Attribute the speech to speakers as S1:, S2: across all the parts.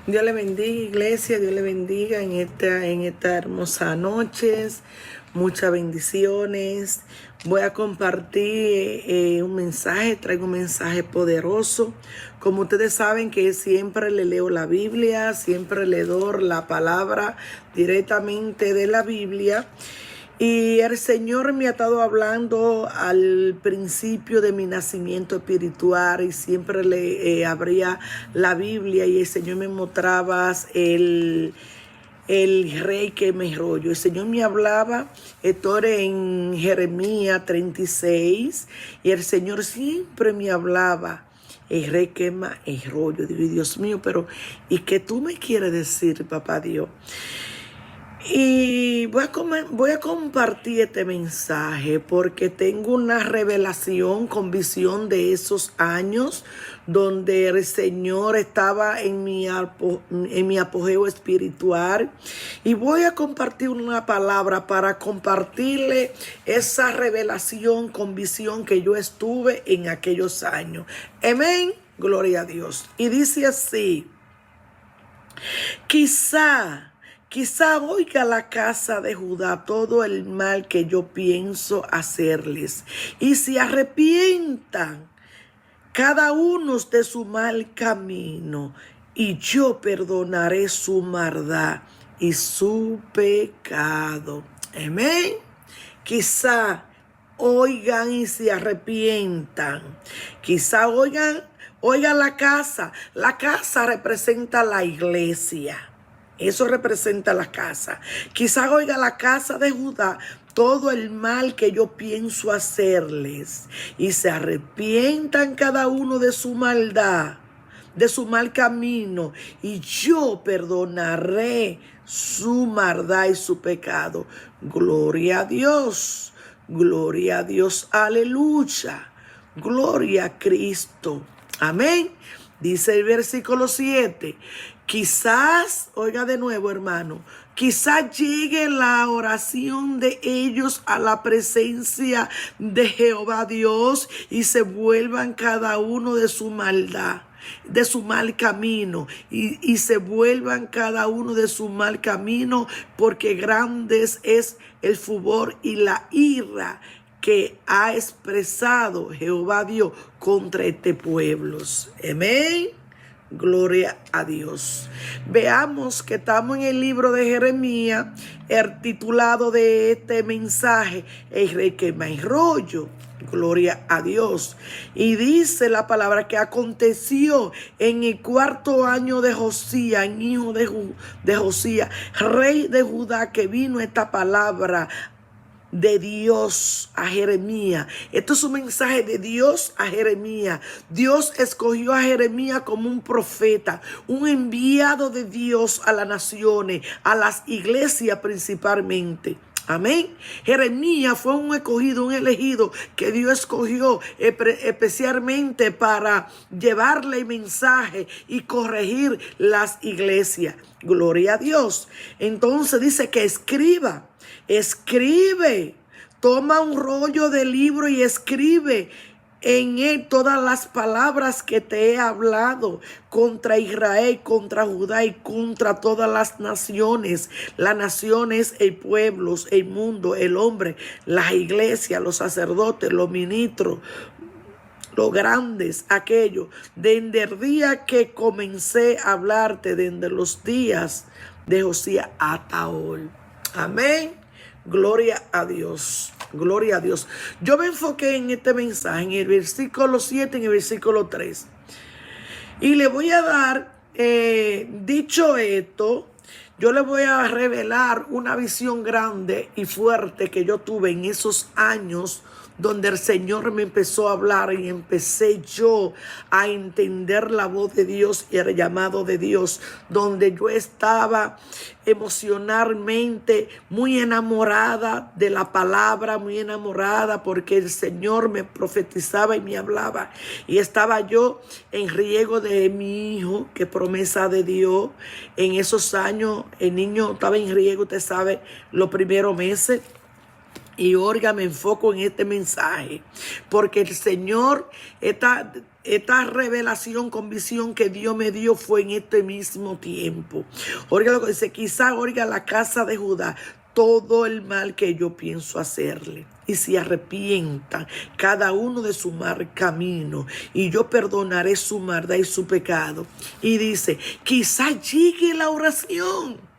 S1: Dios le bendiga, iglesia, Dios le bendiga en esta hermosa noche. Muchas bendiciones. Voy a compartir un mensaje, traigo un mensaje poderoso. Como ustedes saben que siempre le leo la Biblia, siempre le doy la palabra directamente de la Biblia. Y el Señor me ha estado hablando al principio de mi nacimiento espiritual y siempre le abría la Biblia y el Señor me mostraba el rey que me rollo. El Señor me hablaba, esto era en Jeremías 36, y el Señor siempre me hablaba. El rey quema el rollo. Digo, Dios mío, pero ¿y qué tú me quieres decir, papá Dios? Y voy a compartir este mensaje porque tengo una revelación con visión de esos años donde el Señor estaba en mi apogeo espiritual. Y voy a compartir una palabra para compartirle esa revelación con visión que yo estuve en aquellos años. Amén, gloria a Dios. Y dice así: Quizá oiga la casa de Judá todo el mal que yo pienso hacerles, y se arrepientan cada uno de su mal camino, y yo perdonaré su maldad y su pecado. Amén. Quizá oigan y se arrepientan. Quizá oigan la casa. La casa representa la iglesia. Eso representa la casa. Quizá oiga la casa de Judá todo el mal que yo pienso hacerles, y se arrepientan cada uno de su maldad, de su mal camino, y yo perdonaré su maldad y su pecado. Gloria a Dios, aleluya, gloria a Cristo. Amén. Dice el versículo 7, quizás, oiga de nuevo, hermano, quizás llegue la oración de ellos a la presencia de Jehová Dios y se vuelvan cada uno de su maldad, de su mal camino, y se vuelvan cada uno de su mal camino, porque grandes es el furor y la ira que ha expresado Jehová Dios contra este pueblo. Amén. Gloria a Dios. Veamos que estamos en el libro de Jeremías, el titulado de este mensaje, el rey quema el rollo. Gloria a Dios. Y dice la palabra que aconteció en el 4º año de Josías, hijo de Josías, rey de Judá, que vino esta palabra de Dios a Jeremías. Esto es un mensaje de Dios a Jeremías. Dios escogió a Jeremías como un profeta, un enviado de Dios a las naciones, a las iglesias principalmente. Amén. Jeremías fue un escogido, un elegido que Dios escogió especialmente para llevarle el mensaje y corregir las iglesias. Gloria a Dios. Entonces dice que escribe, toma un rollo de libro y escribe en él todas las palabras que te he hablado contra Israel, contra Judá y contra todas las naciones. Las naciones, el pueblo, el mundo, el hombre, las iglesias, los sacerdotes, los ministros, los grandes, aquellos. Desde el día que comencé a hablarte, desde los días de Josías hasta hoy. Amén. Gloria a Dios. Gloria a Dios. Yo me enfoqué en este mensaje, en el versículo 7, en el versículo 3. Y le voy a dar, dicho esto, yo le voy a revelar una visión grande y fuerte que yo tuve en esos años donde el Señor me empezó a hablar y empecé yo a entender la voz de Dios y el llamado de Dios, donde yo estaba emocionalmente muy enamorada de la palabra, muy enamorada porque el Señor me profetizaba y me hablaba, y estaba yo en riego de mi hijo, que promesa de Dios. En esos años el niño estaba en riego, usted sabe, los primeros meses. Y oiga, me enfoco en este mensaje porque el Señor está esta revelación con visión que Dios me dio fue en este mismo tiempo. Oiga lo que dice, quizá oiga la casa de Judá todo el mal que yo pienso hacerle, y se arrepientan cada uno de su mal camino, y yo perdonaré su maldad y su pecado. Y dice, quizá llegue la oración.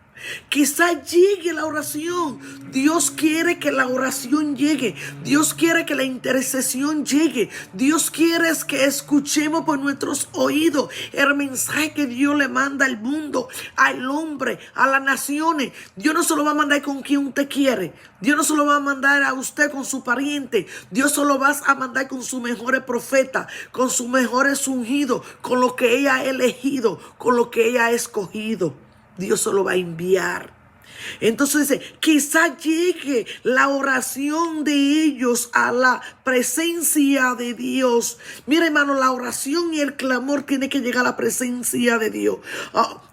S1: Quizá llegue la oración. Dios quiere que la oración llegue. Dios quiere que la intercesión llegue. Dios quiere que escuchemos por nuestros oídos el mensaje que Dios le manda al mundo, al hombre, a las naciones. Dios no se lo va a mandar con quien usted quiere. Dios no se lo va a mandar a usted con su pariente. Dios se lo va a mandar con sus mejores profetas, con sus mejores ungidos, con lo que ella ha elegido, con lo que ella ha escogido. Dios se lo va a enviar. Entonces dice, quizá llegue la oración de ellos a la presencia de Dios. Mira, hermano, la oración y el clamor tiene que llegar a la presencia de Dios.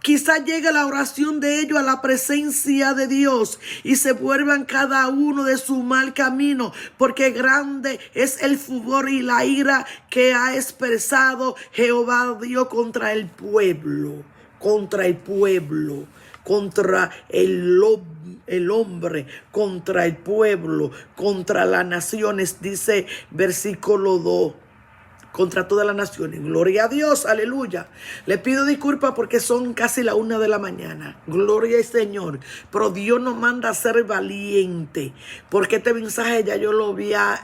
S1: Quizá llegue la oración de ellos a la presencia de Dios y se vuelvan cada uno de su mal camino, porque grande es el furor y la ira que ha expresado Jehová Dios contra el pueblo. Contra el pueblo, contra el hombre, contra el pueblo, contra las naciones, dice versículo 2. Contra todas las naciones. Gloria a Dios, aleluya. Le pido disculpas porque son casi la 1 de la mañana. Gloria al Señor. Pero Dios nos manda a ser valiente, porque este mensaje ya yo lo había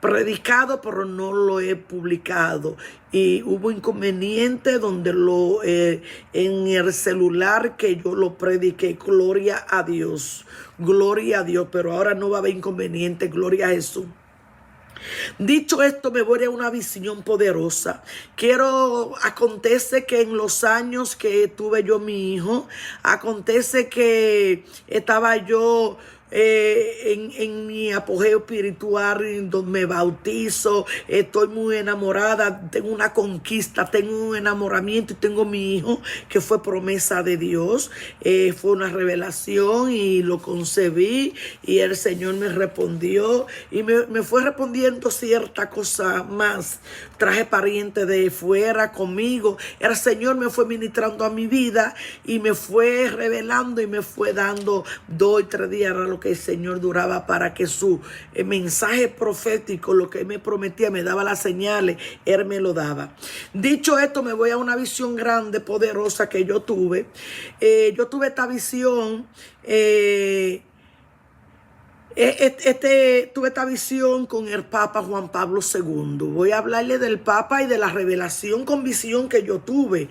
S1: predicado, pero no lo he publicado. Y hubo inconveniente donde en el celular que yo lo prediqué. Gloria a Dios. Gloria a Dios. Pero ahora no va a haber inconveniente. Gloria a Jesús. Dicho esto, me voy a una visión poderosa. Acontece que en los años que tuve yo mi hijo, acontece que estaba yo en mi apogeo espiritual, donde me bautizo, estoy muy enamorada, tengo una conquista, tengo un enamoramiento y tengo mi hijo que fue promesa de Dios, fue una revelación y lo concebí y el Señor me respondió y me fue respondiendo cierta cosa más. Traje parientes de fuera conmigo, el Señor me fue ministrando a mi vida y me fue revelando y me fue dando 2 y 3 días, era lo que el Señor duraba para que su mensaje profético, lo que Él me prometía, me daba las señales, Él me lo daba. Dicho esto, me voy a una visión grande, poderosa que yo tuve. Yo tuve esta visión, tuve esta visión con el Papa Juan Pablo II. Voy a hablarle del Papa y de la revelación con visión que yo tuve.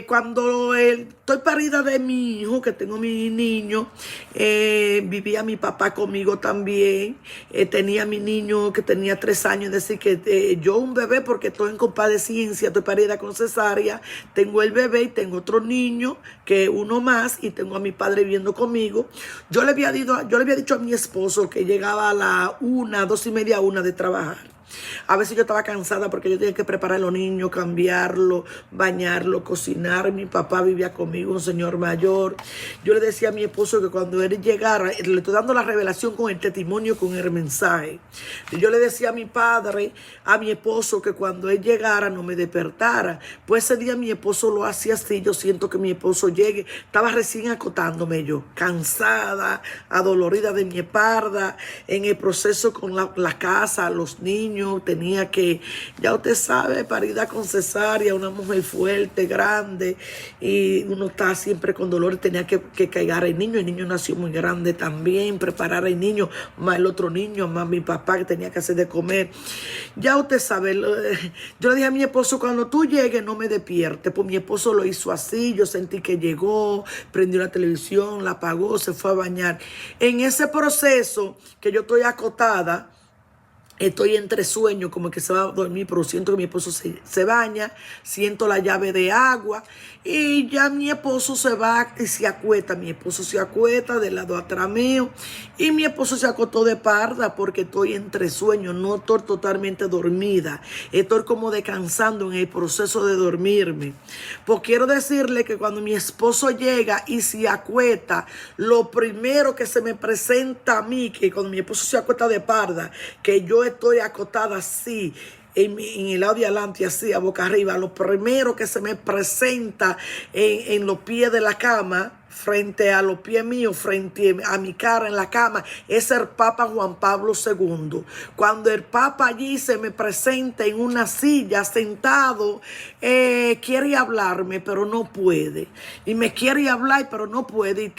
S1: Cuando estoy parida de mi hijo, que tengo mi niño, vivía mi papá conmigo también. Tenía mi niño que tenía 3 años, es decir, que yo un bebé, porque estoy en compadeciencia, estoy parida con cesárea, tengo el bebé y tengo otro niño, que uno más, y tengo a mi padre viviendo conmigo. Yo le había dicho a mi esposo que llegaba a la 1, 2:30, 1 de trabajar. A veces yo estaba cansada porque yo tenía que preparar a los niños, cambiarlo, bañarlo, cocinar. Mi papá vivía conmigo, un señor mayor. Yo le decía a mi esposo que cuando él llegara, le estoy dando la revelación con el testimonio, con el mensaje. Y yo le decía a mi padre, a mi esposo, que cuando él llegara no me despertara. Pues ese día mi esposo lo hacía así. Yo siento que mi esposo llegue. Estaba recién acotándome yo, cansada, adolorida de mi espalda, en el proceso con la casa, los niños. Tenía que, ya usted sabe, parida con cesárea, una mujer fuerte, grande, y uno está siempre con dolor. Tenía que cargar al niño. El niño nació muy grande también, preparar al niño, más el otro niño, más mi papá que tenía que hacer de comer. Ya usted sabe, yo le dije a mi esposo, cuando tú llegues no me despiertes. Pues mi esposo lo hizo así. Yo sentí que llegó, prendió la televisión, la apagó, se fue a bañar. En ese proceso que yo estoy acotada, estoy entre sueños, como que se va a dormir, pero siento que mi esposo se baña, siento la llave de agua y ya mi esposo se va y se acuesta. Mi esposo se acuesta del lado atrás mío y mi esposo se acostó de parda porque estoy entre sueños, no estoy totalmente dormida, estoy como descansando en el proceso de dormirme. Pues quiero decirle que cuando mi esposo llega y se acuesta, lo primero que se me presenta a mí, que cuando mi esposo se acuesta de parda, que yo estoy acotada así, en el lado de adelante, así a boca arriba. Lo primero que se me presenta en los pies de la cama, frente a los pies míos, frente a mi cara en la cama, es el Papa Juan Pablo II. Cuando el Papa allí se me presenta en una silla, sentado, quiere hablarme, pero no puede. Y me quiere hablar, pero no puede. Y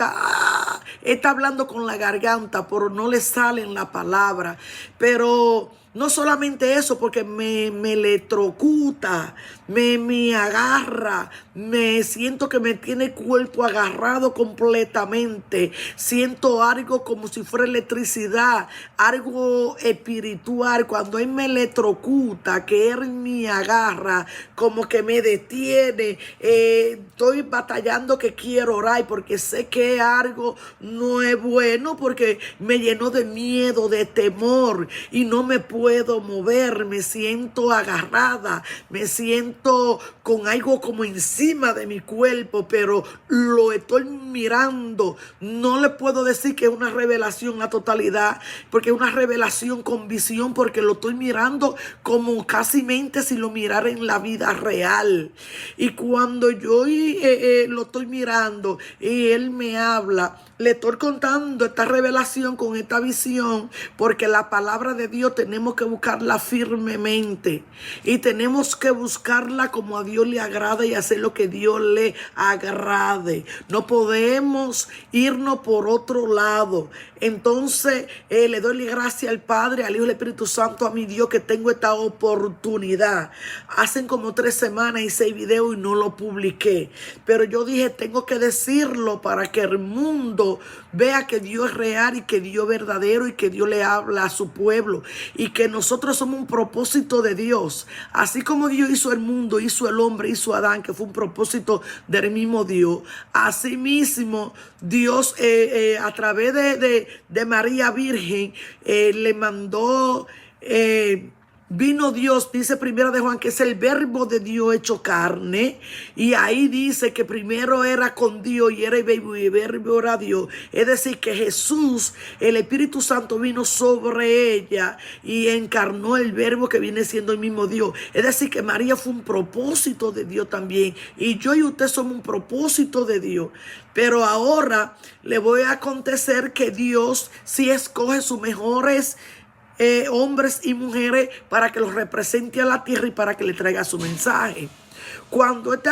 S1: está hablando con la garganta, pero no le salen la palabra. Pero no solamente eso, porque me electrocuta, me agarra, me siento que me tiene el cuerpo agarrado completamente. Siento algo como si fuera electricidad, algo espiritual. Cuando él me electrocuta, que él me agarra, como que me detiene. Estoy batallando que quiero orar porque sé que algo no es bueno, porque me llenó de miedo, de temor, y no me puedo mover. Me siento agarrada, me siento con algo como encima de mi cuerpo, pero lo estoy mirando. No le puedo decir que es una revelación a totalidad, porque es una revelación con visión, porque lo estoy mirando como casi mente si lo mirara en la vida real. Y cuando yo lo estoy mirando y él me habla, le estoy contando esta revelación con esta visión, porque la palabra de Dios tenemos que buscarla firmemente y tenemos que buscarla como a Dios le agrada y hacer lo que Dios le agrade. No podemos irnos por otro lado. Entonces le doy gracias al Padre, al Hijo y al Espíritu Santo, a mi Dios, que tengo esta oportunidad. Hacen como 3 semanas hice video y no lo publiqué, pero yo dije, tengo que decirlo para que el mundo vea que Dios es real y que Dios es verdadero y que Dios le habla a su pueblo y que nosotros somos un propósito de Dios. Así como Dios hizo el mundo, hizo el hombre, hizo a Adán, que fue un propósito del mismo Dios. Asimismo, Dios a través de María Virgen le mandó... vino Dios, dice primera de Juan, que es el verbo de Dios hecho carne. Y ahí dice que primero era con Dios y era el verbo era Dios. Es decir, que Jesús, el Espíritu Santo, vino sobre ella y encarnó el verbo que viene siendo el mismo Dios. Es decir, que María fue un propósito de Dios también. Y yo y usted somos un propósito de Dios. Pero ahora le voy a acontecer que Dios sí escoge sus mejores hombres y mujeres para que los represente a la tierra y para que le traiga su mensaje. Cuando esto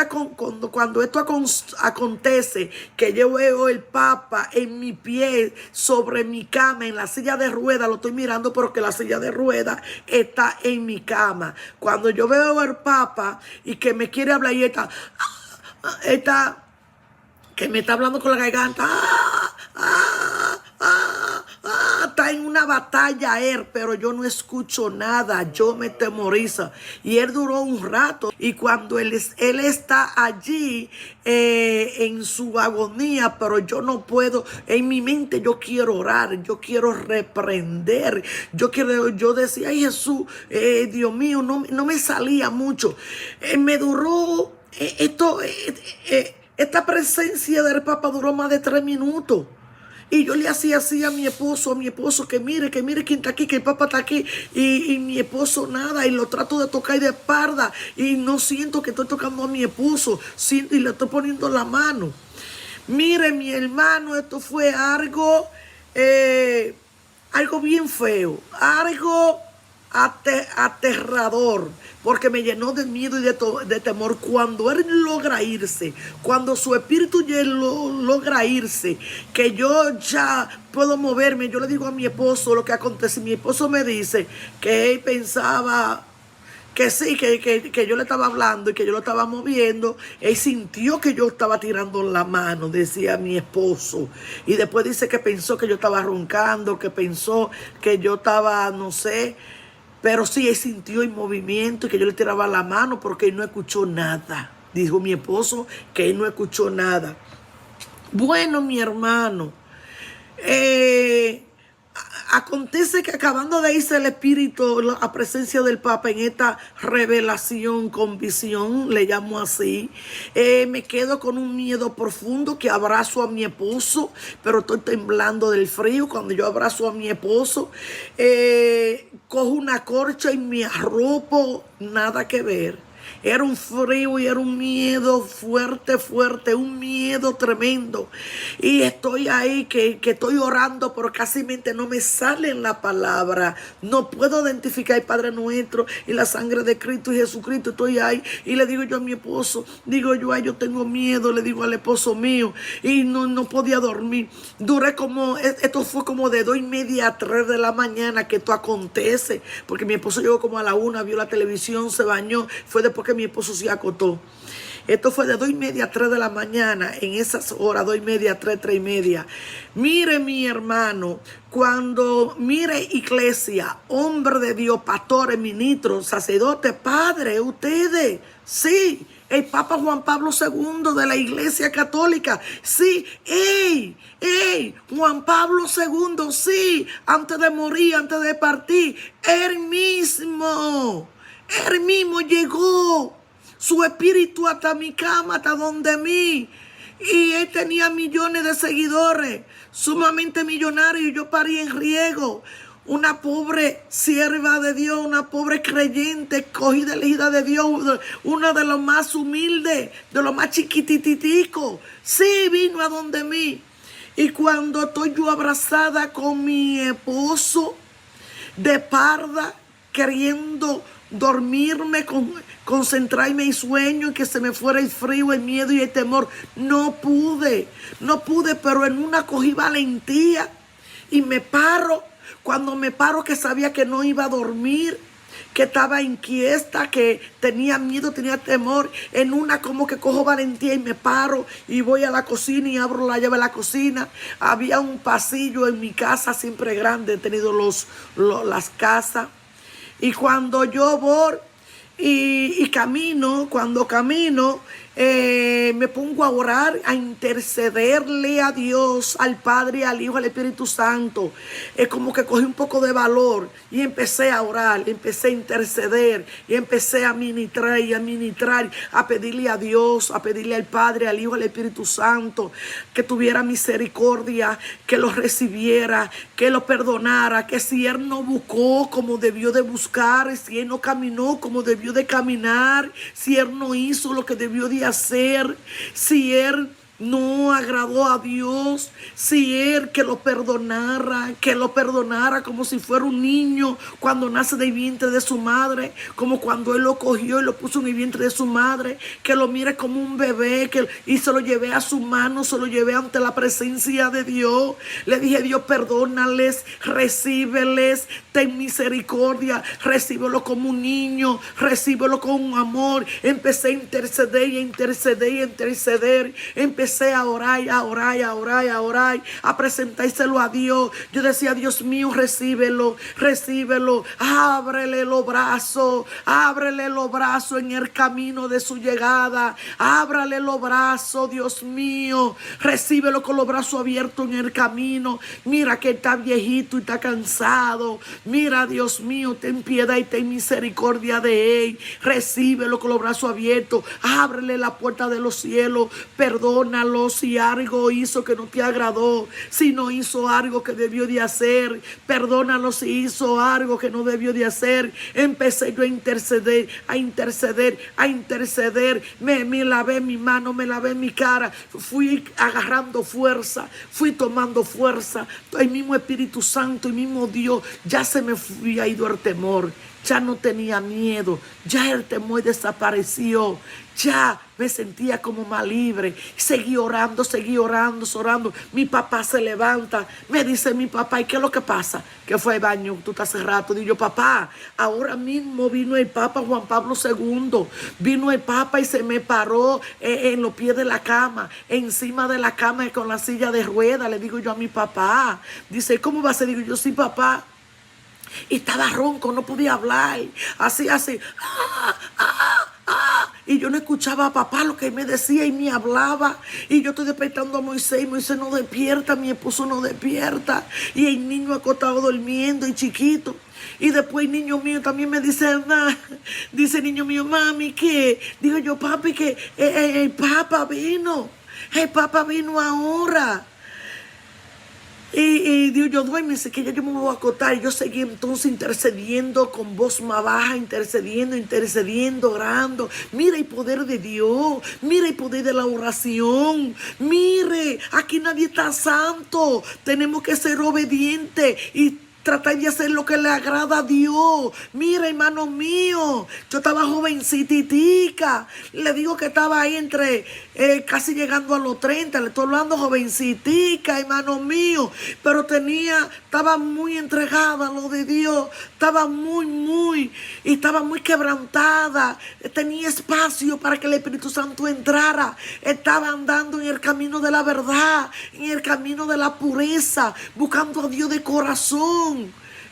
S1: acontece, que yo veo el Papa en mi pie, sobre mi cama, en la silla de ruedas, lo estoy mirando porque la silla de ruedas está en mi cama. Cuando yo veo al Papa y que me quiere hablar y está que me está hablando con la garganta, está en una batalla él, pero yo no escucho nada, yo me temorizo. Y él duró un rato, y cuando él está allí en su agonía, pero yo no puedo, en mi mente yo quiero orar, yo quiero reprender, yo decía, ay Jesús, Dios mío, no me salía mucho. Me duró esta presencia del Papa duró más de 3 minutos. Y yo le hacía así a mi esposo, que mire quién está aquí, que el Papa está aquí. Y mi esposo nada, y lo trato de tocar de espalda. Y no siento que estoy tocando a mi esposo, y le estoy poniendo la mano. Mire, mi hermano, esto fue algo bien feo, algo aterrador, porque me llenó de miedo y de temor. Cuando él logra irse, cuando su espíritu logra irse, que yo ya puedo moverme, yo le digo a mi esposo lo que acontece. Mi esposo me dice que él pensaba que sí, que yo le estaba hablando y que yo lo estaba moviendo. Él sintió que yo estaba tirando la mano, decía mi esposo. Y después dice que pensó que yo estaba roncando, que pensó que yo estaba, no sé. Pero sí, él sintió el movimiento y que yo le tiraba la mano, porque él no escuchó nada. Dijo mi esposo que él no escuchó nada. Bueno, mi hermano, Acontece que acabando de irse el Espíritu a presencia del Papa en esta revelación con visión, le llamo así, me quedo con un miedo profundo que abrazo a mi esposo, pero estoy temblando del frío. Cuando yo abrazo a mi esposo, cojo una corcha y me arropo, nada que ver. Era un frío y era un miedo fuerte, fuerte, un miedo tremendo. Y estoy ahí que estoy orando, pero casi no me sale en la palabra. No puedo identificar el Padre Nuestro y la sangre de Cristo y Jesucristo. Estoy ahí y le digo yo a mi esposo, digo yo, ay, yo tengo miedo, le digo al esposo mío, y no podía dormir. Duré esto fue como de 2:30 a 3 de la mañana que esto acontece, porque mi esposo llegó como a la 1, vio la televisión, se bañó, fue después que mi esposo se acotó. Esto fue de 2:30 a 3 de la mañana, en esas horas, 2:30 a 3, 3:30. Mire, mi hermano, mire, iglesia, hombre de Dios, pastores, ministros, sacerdotes, padres, ustedes, sí, el Papa Juan Pablo II de la Iglesia Católica, sí, Juan Pablo II, sí, antes de morir, antes de partir, él mismo llegó su espíritu hasta mi cama, hasta donde mí. Y él tenía millones de seguidores, sumamente millonarios. Yo parí en riego. Una pobre sierva de Dios, una pobre creyente, escogida, elegida de Dios, una de los más humildes, de los más chiquititicos. Sí, vino a donde mí. Y cuando estoy yo abrazada con mi esposo, de parda, queriendo dormirme, concentrarme en sueño, que se me fuera el frío, el miedo y el temor, no pude, pero en una cogí valentía y me paro. Cuando me paro, que sabía que no iba a dormir, que estaba inquieta, que tenía miedo, tenía temor, en una como que cojo valentía y me paro y voy a la cocina y abro la llave de la cocina. Había un pasillo en mi casa, siempre grande, he tenido las casas. Y cuando yo voy y camino, me pongo a orar, a intercederle a Dios, al Padre, al Hijo, al Espíritu Santo. Es como que cogí un poco de valor y empecé a orar, empecé a interceder y empecé a ministrar, a pedirle a Dios, a pedirle al Padre, al Hijo, al Espíritu Santo, que tuviera misericordia, que lo recibiera, que lo perdonara, que si él no buscó como debió de buscar, si él no caminó como debió de caminar, si él no hizo lo que debió de hacer, si él no agradó a Dios, si él que lo perdonara como si fuera un niño cuando nace del vientre de su madre, como cuando él lo cogió y lo puso en el vientre de su madre, que lo mire como un bebé, y se lo llevé a su mano, se lo llevé ante la presencia de Dios. Le dije, Dios, perdónales, recíbeles, ten misericordia, recíbelo como un niño, recíbelo con un amor. Empecé a interceder y a interceder y a interceder. Empecé a orar, a presentárselo a Dios. Yo decía, Dios mío, recíbelo, ábrele los brazos en el camino de su llegada, ábrale los brazos, Dios mío, recíbelo con los brazos abiertos en el camino. Mira que está viejito y está cansado, mira, Dios mío, ten piedad y ten misericordia de él, recíbelo con los brazos abiertos, ábrele la puerta de los cielos, perdónalo si algo hizo que no te agradó, si no hizo algo que debió de hacer, perdónalo si hizo algo que no debió de hacer. Empecé yo a interceder, me lavé mi mano, me lavé mi cara, fui agarrando fuerza, fui tomando fuerza. El mismo Espíritu Santo, el mismo Dios, ya se me había ido el temor, ya no tenía miedo, ya el temor desapareció, ya me sentía como más libre. Seguí orando. Mi papá se levanta, me dice mi papá, ¿y qué es lo que pasa? Que fue al baño, tú estás hace rato. Digo yo, papá, ahora mismo vino el Papa Juan Pablo II, vino el Papa y se me paró en los pies de la cama, encima de la cama con la silla de ruedas. Le digo yo a mi papá, dice, ¿cómo va a ser? Digo yo, sí, papá. Y estaba ronco, no podía hablar, así, y yo no escuchaba a papá lo que me decía y me hablaba. Y yo estoy despertando a Moisés y Moisés no despierta, mi esposo no despierta. Y el niño acostado durmiendo y chiquito. Y después el niño mío también me dice, dice el niño mío, mami, ¿qué? Digo yo, papi, que el Papa vino. El Papa vino ahora. Y digo yo, duérmese, que ya yo me voy a acostar. Y yo seguí entonces intercediendo con voz más baja, intercediendo, orando. Mira el poder de Dios, mira el poder de la oración. Mire, aquí nadie está santo. Tenemos que ser obedientes y tratar de hacer lo que le agrada a Dios. Mira, hermano mío, yo estaba jovencitica. Le digo que estaba ahí entre casi llegando a los 30. Le estoy hablando jovencitica, hermano mío. Pero estaba muy entregada a lo de Dios. Estaba muy quebrantada. Tenía espacio para que el Espíritu Santo entrara. Estaba andando en el camino de la verdad, en el camino de la pureza, buscando a Dios de corazón.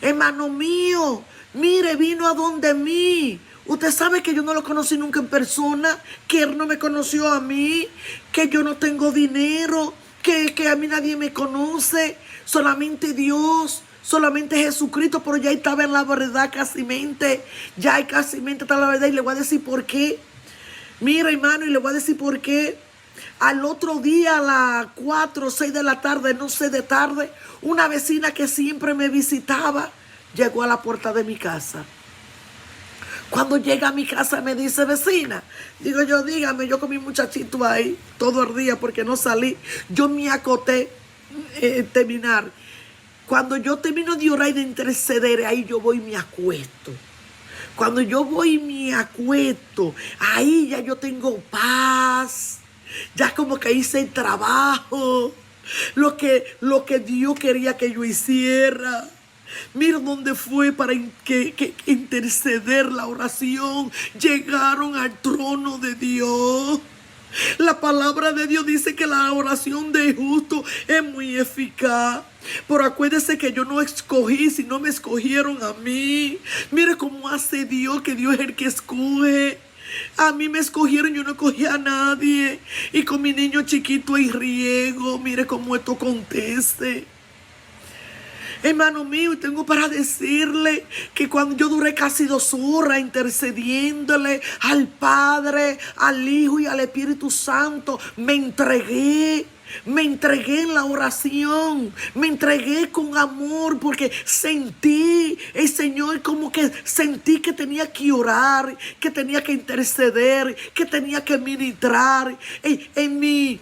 S1: Hermano mío, mire, vino a donde mí. Usted sabe que yo no lo conocí nunca en persona, que él no me conoció a mí, que yo no tengo dinero, que a mí nadie me conoce, solamente Dios, solamente Jesucristo, pero ya estaba en la verdad ya casi está en la verdad. Y le voy a decir por qué. Mira, hermano, y le voy a decir por qué. Al otro día, a las 4 o 6 de la tarde, no sé, de tarde, una vecina que siempre me visitaba llegó a la puerta de mi casa. Cuando llega a mi casa me dice, vecina, digo yo, dígame, yo con mi muchachito ahí todo el día porque no salí. Yo me acoté terminar. Cuando yo termino de orar y de interceder, ahí yo voy y me acuesto. Cuando yo voy y me acuesto, ahí ya yo tengo paz. Ya como que hice el trabajo, lo que Dios quería que yo hiciera. Mira dónde fue para que interceder la oración. Llegaron al trono de Dios. La palabra de Dios dice que la oración de justo es muy eficaz. Pero acuérdese que yo no escogí, sino me escogieron a mí. Mire cómo hace Dios, que Dios es el que escoge. A mí me escogieron, yo no escogí a nadie. Y con mi niño chiquito y riego, mire cómo esto acontece. Hermano mío, tengo para decirle que cuando yo duré casi 2 horas intercediéndole al Padre, al Hijo y al Espíritu Santo, me entregué en la oración, me entregué con amor porque sentí el Señor, como que sentí que tenía que orar, que tenía que interceder, que tenía que ministrar en mi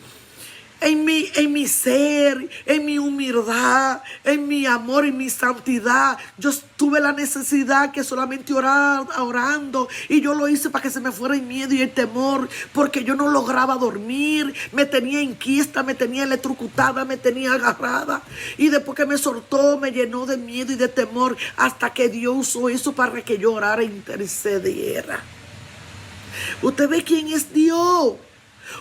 S1: ser, en mi humildad, en mi amor, en mi santidad. Yo tuve la necesidad que solamente orando, y yo lo hice para que se me fuera el miedo y el temor, porque yo no lograba dormir, me tenía inquieta, me tenía electrocutada, me tenía agarrada, y después que me soltó, me llenó de miedo y de temor, hasta que Dios usó eso para que yo orara e intercediera. ¿Usted ve quién es Dios?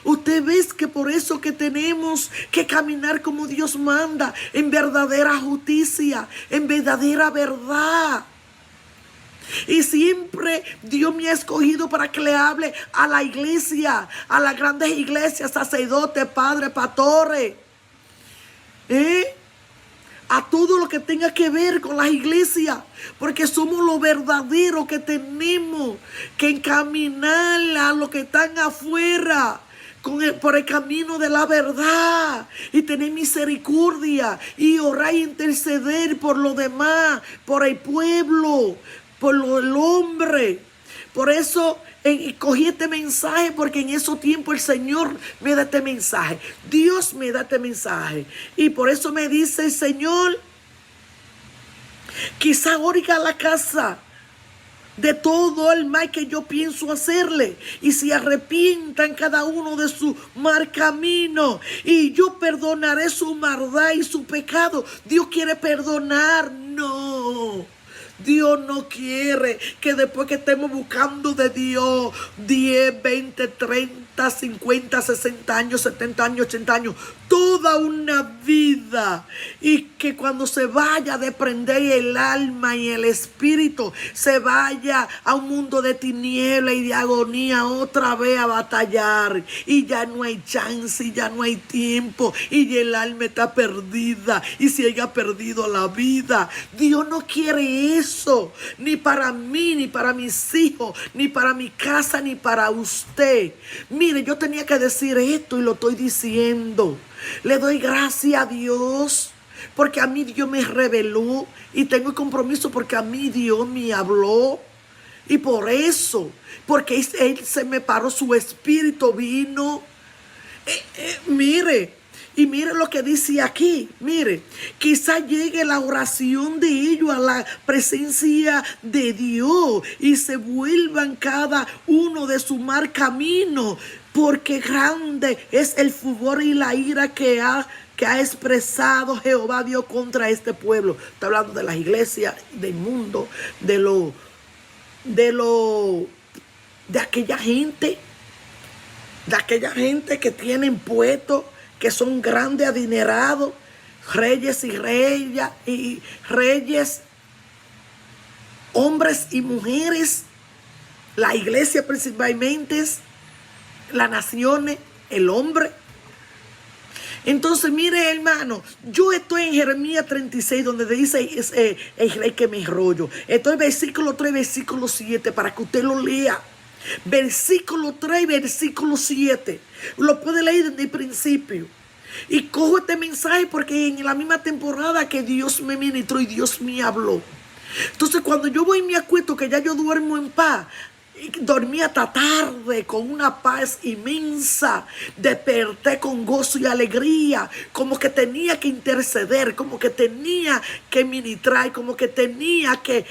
S1: Usted ve que por eso que tenemos que caminar como Dios manda, en verdadera justicia, en verdadera verdad. Y siempre Dios me ha escogido para que le hable a la iglesia, a las grandes iglesias, sacerdotes, padres, pastores, a todo lo que tenga que ver con las iglesias, porque somos los verdaderos que tenemos que encaminar a los que están afuera por el camino de la verdad, y tener misericordia y orar y interceder por los demás, por el pueblo, por el hombre. Por eso cogí este mensaje, porque en esos tiempos el Señor me da este mensaje, Dios me da este mensaje, y por eso me dice el Señor, quizá oiga la casa de todo el mal que yo pienso hacerle, y se arrepientan cada uno de su mal camino, y yo perdonaré su maldad y su pecado. Dios quiere perdonar. No, Dios no quiere que después que estemos buscando de Dios 10, 20, 30, 50, 60 años, 70 años, 80 años, toda una vida, y que cuando se vaya de prender el alma y el espíritu, se vaya a un mundo de tiniebla y de agonía otra vez a batallar, y ya no hay chance, y ya no hay tiempo, y el alma está perdida, y se haya perdido la vida. Dios no quiere eso, ni para mí, ni para mis hijos, ni para mi casa, ni para usted. Mire, yo tenía que decir esto y lo estoy diciendo. Le doy gracias a Dios porque a mí Dios me reveló, y tengo el compromiso porque a mí Dios me habló. Y por eso, porque Él se me paró, su espíritu vino. Mire, y mire lo que dice aquí. Mire, quizá llegue la oración de ellos a la presencia de Dios y se vuelvan cada uno de su mal camino, porque grande es el furor y la ira que ha expresado Jehová Dios contra este pueblo. Está hablando de las iglesias, del mundo, de aquella gente que tienen puestos, que son grandes, adinerados, reyes y reyes, hombres y mujeres, la iglesia principalmente, las naciones, el hombre. Entonces, mire, hermano, yo estoy en Jeremías 36, donde dice el rey que me enrollo. Estoy en versículo 3, versículo 7, para que usted lo lea. Versículo 3, versículo 7. Lo puede leer desde el principio. Y cojo este mensaje porque en la misma temporada que Dios me ministró y Dios me habló. Entonces, cuando yo voy y me acuesto, que ya yo duermo en paz, dormí hasta tarde con una paz inmensa, desperté con gozo y alegría, como que tenía que interceder, como que tenía que ministrar, como que tenía que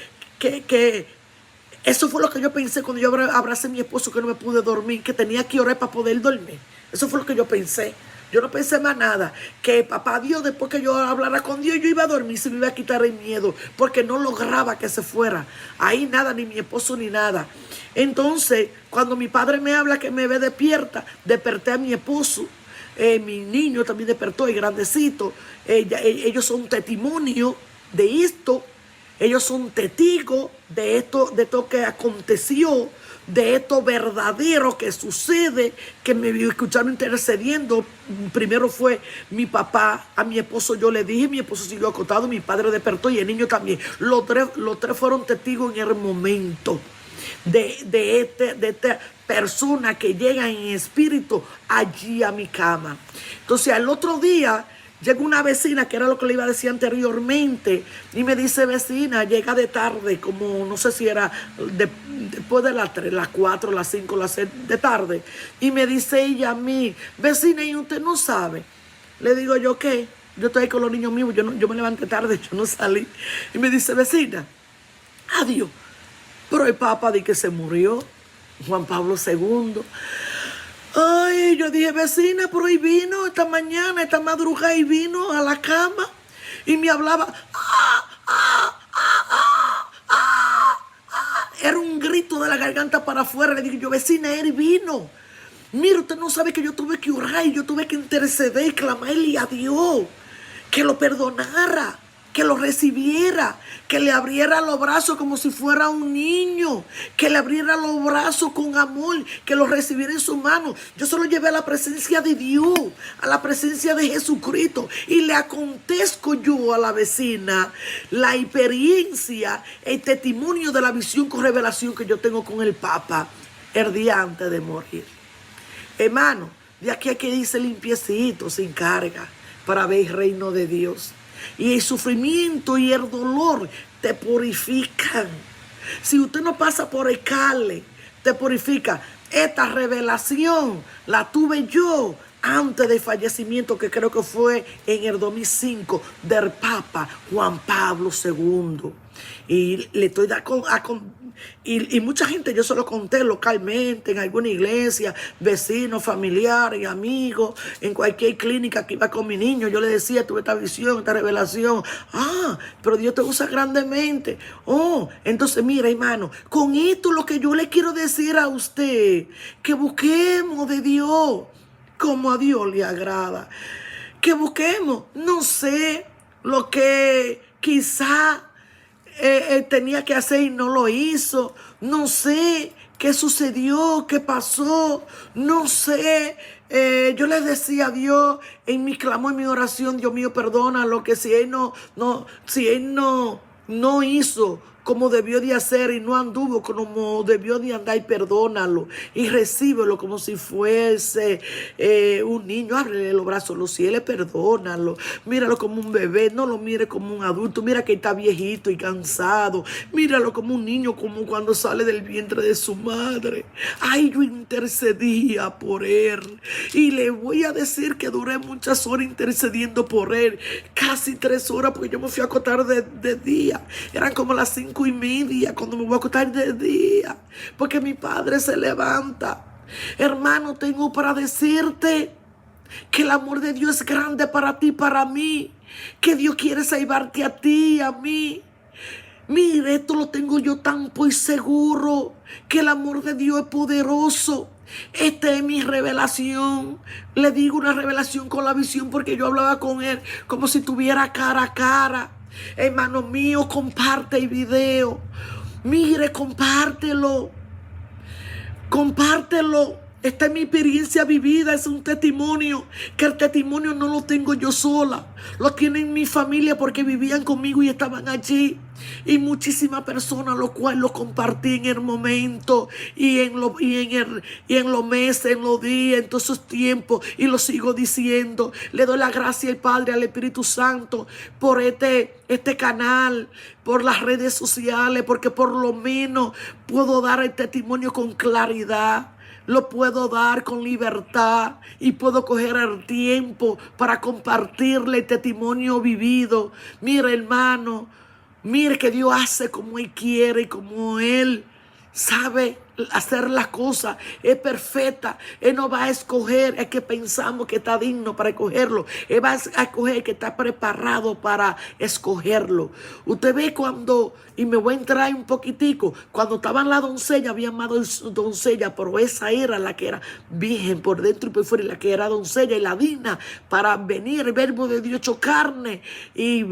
S1: eso fue lo que yo pensé cuando yo abracé a mi esposo, que no me pude dormir, que tenía que orar para poder dormir. Eso fue lo que yo pensé. Yo no pensé más nada. Que papá Dios, después que yo hablara con Dios, yo iba a dormir, se me iba a quitar el miedo, porque no lograba que se fuera. Ahí nada, ni mi esposo ni nada. Entonces, cuando mi padre me habla que me ve despierta, desperté a mi esposo. Mi niño también despertó, el grandecito. Ellos son testimonio de esto. Ellos son testigos de esto que aconteció, de esto verdadero que sucede, que me escucharon intercediendo. Primero fue mi papá, a mi esposo yo le dije, mi esposo siguió acostado, mi padre despertó y el niño también. Los tres fueron testigos en el momento de esta persona que llega en espíritu allí a mi cama. Entonces, al otro día llega una vecina, que era lo que le iba a decir anteriormente, y me dice: vecina, llega de tarde, como no sé si era después de las 3, las 4, las 5, las 6 de tarde. Y me dice ella a mí: vecina, ¿y usted no sabe? Le digo yo: ¿qué? Yo estoy ahí con los niños míos, yo me levanté tarde, yo no salí. Y me dice: vecina, adiós. Pero el Papa di que se murió, Juan Pablo II. Ay, yo dije: vecina, pero ahí vino esta mañana, esta madrugada, y vino a la cama y me hablaba. Era un grito de la garganta para afuera. Le digo yo: vecina, él vino. Mira, usted no sabe que yo tuve que orar y yo tuve que interceder y clamarle a Dios que lo perdonara, que lo recibiera, que le abriera los brazos como si fuera un niño, que le abriera los brazos con amor, que lo recibiera en su mano. Yo solo llevé a la presencia de Dios, a la presencia de Jesucristo, y le acontezco yo a la vecina la experiencia, el testimonio de la visión con revelación que yo tengo con el Papa el día antes de morir. Hermano, de aquí hay que irse limpiecito, sin carga, para ver el reino de Dios. Y el sufrimiento y el dolor te purifican. Si usted no pasa por el cale, te purifica. Esta revelación la tuve yo antes del fallecimiento, que creo que fue en el 2005, del Papa Juan Pablo II. Y le estoy y mucha gente yo se lo conté localmente, en alguna iglesia, vecinos, familiares, amigos, en cualquier clínica que iba con mi niño. Yo le decía: tuve esta visión, esta revelación. Pero Dios te usa grandemente. Entonces mira, hermano, con esto lo que yo le quiero decir a usted, que busquemos de Dios como a Dios le agrada. que busquemos. No sé lo que quizá tenía que hacer y no lo hizo. No sé qué sucedió, qué pasó. No sé. Yo le decía a Dios en mi clamor, en mi oración: Dios mío, perdona lo que si Él no hizo como debió de hacer y no anduvo como debió de andar, y perdónalo y recíbelo como si fuese un niño. Ábrele los brazos a los cielos, perdónalo, míralo como un bebé, no lo mire como un adulto. Mira que está viejito y cansado, míralo como un niño, como cuando sale del vientre de su madre. Ay, yo intercedía por él y le voy a decir que duré muchas horas intercediendo por él, casi 3 horas, porque yo me fui a acostar de día. Eran como las 5:30 cuando me voy a acostar de día, porque mi padre se levanta. Hermano, tengo para decirte que el amor de Dios es grande para ti, para mí, que Dios quiere salvarte a ti, a mí. Mire, esto lo tengo yo tan por seguro, que el amor de Dios es poderoso. Esta es mi revelación. Le digo una revelación con la visión, porque yo hablaba con él como si tuviera cara a cara. Hermano mío, comparte el video. Mire, compártelo. Compártelo. Esta es mi experiencia vivida, es un testimonio, que el testimonio no lo tengo yo sola, lo tienen mi familia porque vivían conmigo y estaban allí. Y muchísimas personas, lo cual lo compartí en el momento y en los meses, en los días, en todos esos tiempos, y lo sigo diciendo. Le doy la gracia al Padre, al Espíritu Santo por este canal, por las redes sociales, porque por lo menos puedo dar el testimonio con claridad. Lo puedo dar con libertad y puedo coger el tiempo para compartirle el testimonio vivido. Mire, hermano, mire que Dios hace como Él quiere y como Él sabe hacer las cosas. Es perfecta. Él no va a escoger el que pensamos que está digno para escogerlo. Él va a escoger el que está preparado para escogerlo. Usted ve cuando, y me voy a entrar un poquitico, cuando estaban la doncella, había más doncella, pero esa era la que era virgen por dentro y por fuera, y la que era doncella y la digna para venir el verbo de Dios hecho carne y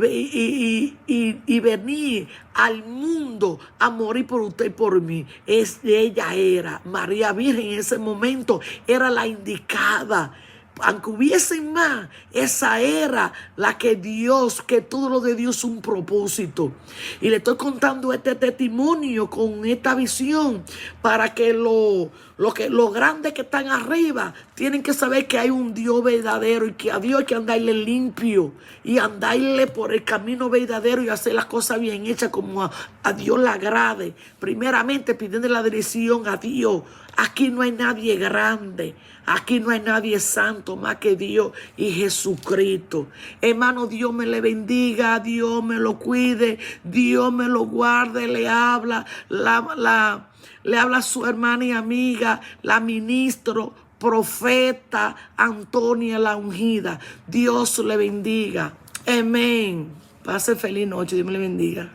S1: venir al mundo a morir por usted y por mí. Ella era María Virgen. En ese momento era la indicada. Aunque hubiesen más, esa era la que Dios, que todo lo de Dios es un propósito. Y le estoy contando este testimonio con esta visión para que los grandes que están arriba tienen que saber que hay un Dios verdadero y que a Dios hay que andarle limpio y andarle por el camino verdadero y hacer las cosas bien hechas como a Dios le agrade. Primeramente pidiendo la dirección a Dios. Aquí no hay nadie grande. Aquí no hay nadie santo más que Dios y Jesucristo. Hermano, Dios me le bendiga, Dios me lo cuide, Dios me lo guarde. Le habla a su hermana y amiga, la ministro, profeta Antonia la ungida. Dios le bendiga. Amén. Pase feliz noche. Dios me le bendiga.